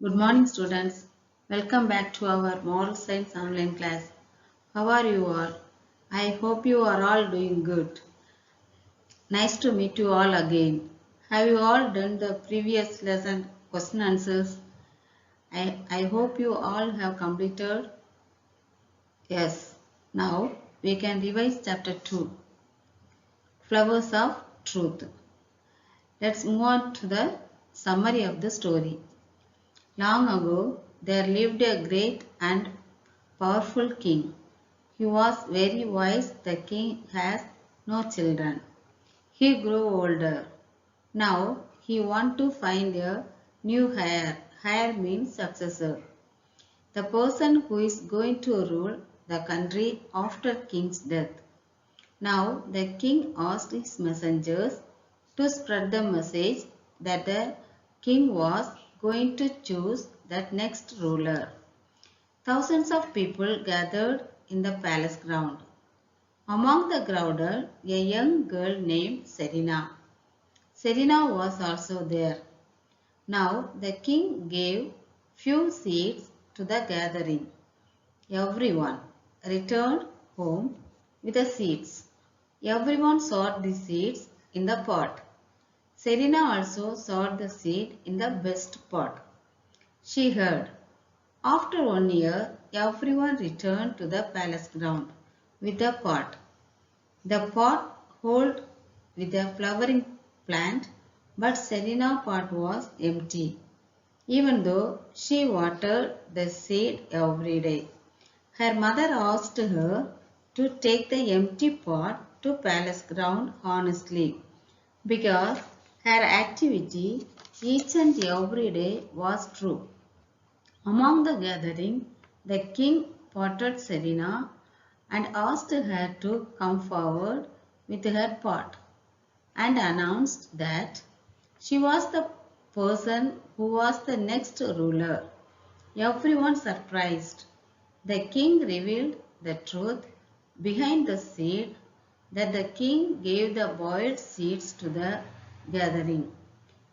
Good morning, students. Welcome back to our Moral Science online class. How are you all? I hope you are all doing good. Nice to meet you all again. Have you all done the previous lesson question answers? I hope you all have completed. Yes. Now we can revise chapter 2, Flowers of Truth. Let's move on to the summary of the story. Long ago, there lived a great and powerful king. He was very wise. The king has no children. He grew older. Now he wants to find a new heir. Heir means successor. The person who is going to rule the country after king's death. Now the king asked his messengers to spread the message that the king was going to choose that next ruler. Thousands of people gathered in the palace ground. Among the crowd, a young girl named Serena. Serena was also there. Now the king gave few seats to the gathering. Everyone returned home with the seats. Everyone sought the seats in the pot. Serena also sought the seat in the best pot. She heard. After 1 year, everyone returned to the palace ground with the pot. The pot held with a flowering plant, but Serena's pot was empty, even though she watered the seed every day. Her mother asked her to take the empty pot to palace ground honestly, because her activity each and every day was true. Among the gathering, the king potted Serena and asked her to come forward with her pot and announced that she was the person who was the next ruler. Everyone surprised. The king revealed the truth behind the seed that the king gave the boiled seeds to the gathering.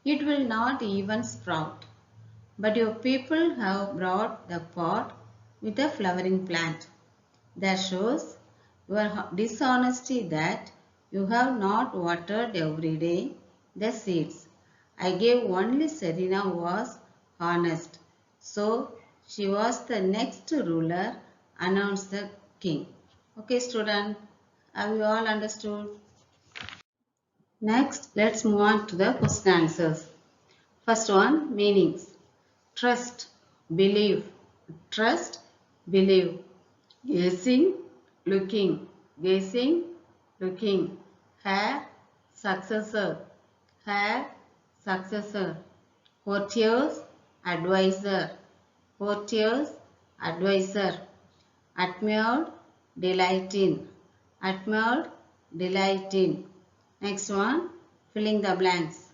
It will not even sprout. But your people have brought the pot with a flowering plant. That shows your dishonesty that you have not watered every day the seeds. I gave only Serena was honest. So she was the next ruler, announced the king. Okay, student, have you all understood? Next, let's move on to the question answers. First one, meanings. Trust, believe. Trust, believe. Gazing, looking. Gazing, looking. Hair, successor. Hair, successor. Courtiers, advisor. Courtiers, advisor. Admired, delight in. Admired, delight in. Next one, filling the blanks.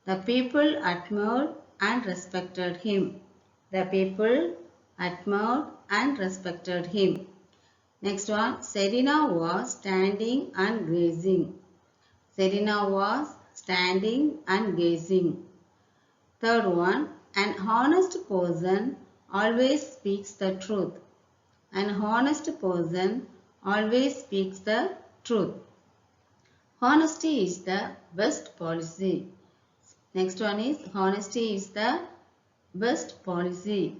The people admired and respected him. The people admired and respected him. Next one, Serena was standing and gazing. Serena was standing and gazing. Third one, an honest person always speaks the truth. An honest person always speaks the truth. Honesty is the best policy. Next one is honesty is the best policy.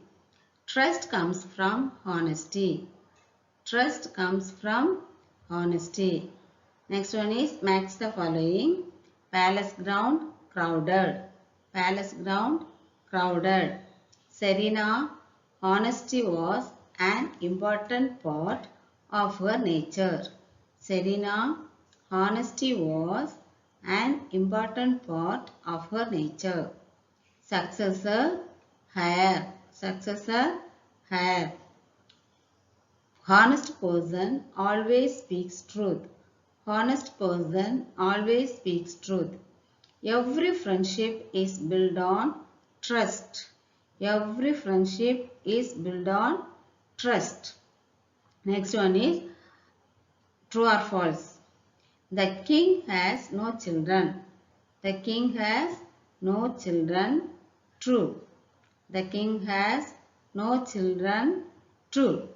Trust comes from honesty. Trust comes from honesty. Next one is match the following. Palace ground crowded. Palace ground crowded. Serena, honesty was an important part of her nature. Serena, honesty was an important part of her nature. Successor, hire. Successor, hire. Honest person always speaks truth. Honest person always speaks truth. Every friendship is built on trust. Every friendship is built on trust. Next one is true or false. The king has no children. The king has no children. True. The king has no children. True.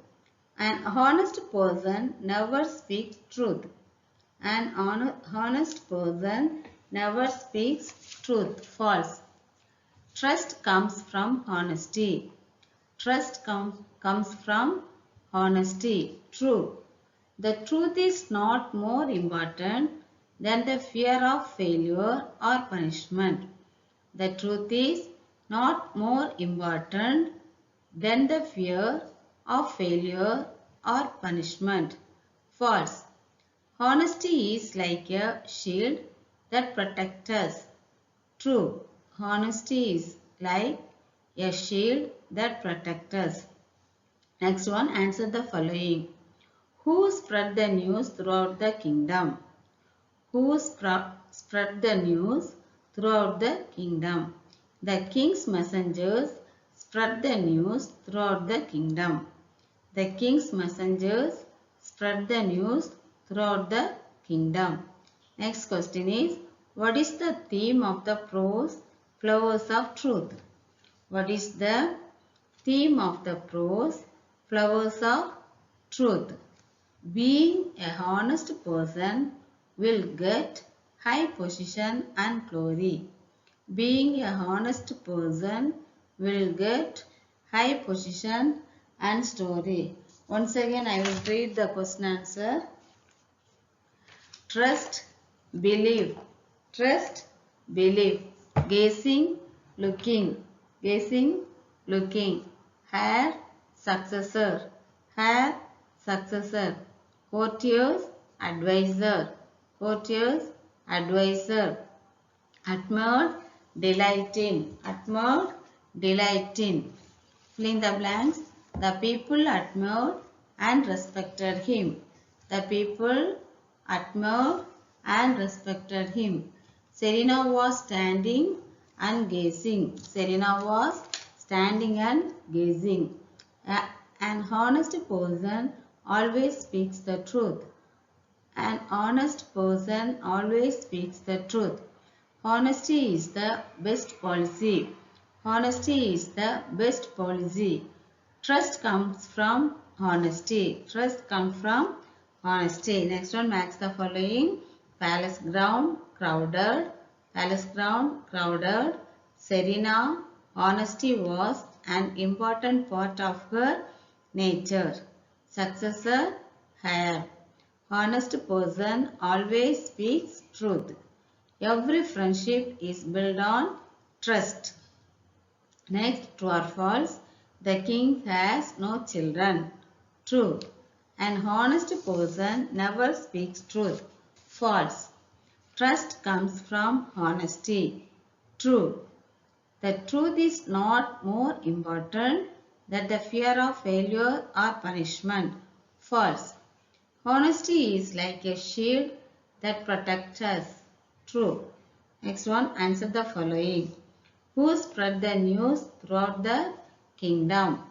An honest person never speaks truth. An honest person never speaks truth. False. Trust comes from honesty. Trust comes from honesty. True. The truth is not more important than the fear of failure or punishment. The truth is not more important than the fear of failure or punishment. False. Honesty is like a shield that protects us. True. Honesty is like a shield that protects us. Next one, answer the following. Who spread the news throughout the kingdom? Who spread the news throughout the kingdom? The king's messengers spread the news throughout the kingdom. The king's messengers spread the news throughout the kingdom. Next question is, what is the theme of the prose Flowers of Truth? What is the theme of the prose Flowers of Truth? Being a honest person will get high position and glory. Being a honest person will get high position and story. Once again, I will read the question answer. Trust, believe. Trust, believe. Gazing, looking. Gazing, looking. Hair, successor. Hair, successor. Courtiers, advisor. Courtiers, advisor. Admired, delighting. Admired, delighting. Fill in the blanks. The people admired and respected him. The people admired and respected him. Serena was standing and gazing. Serena was standing and gazing. An honest person always speaks the truth. An honest person always speaks the truth. Honesty is the best policy. Honesty is the best policy. Trust comes from honesty. Trust comes from honesty. Next one, match the following. Palace ground, crowded. Palace ground, crowded. Serena, honesty was an important part of her nature. Successor, hair. Honest person always speaks truth. Every friendship is built on trust. Next, true or false? The king has no children. True. An honest person never speaks truth. False. Trust comes from honesty. True. The truth is not more important than the fear of failure or punishment. False. Honesty is like a shield that protects us. True. Next one, answer the following. Who spread the news throughout the kingdom?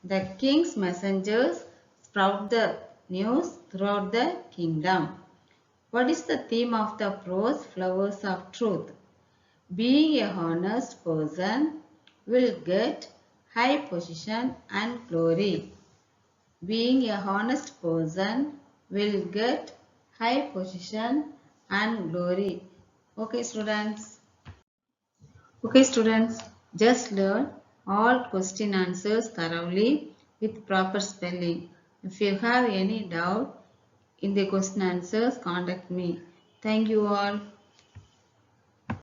The king's messengers spread the news throughout the kingdom. What is the theme of the prose Flowers of Truth? Being a honest person will get high position and glory. Being a honest person will get high position and glory. Okay, students. Okay, students. Just learn all question answers thoroughly with proper spelling. If you have any doubt in the question answers, contact me. Thank you all.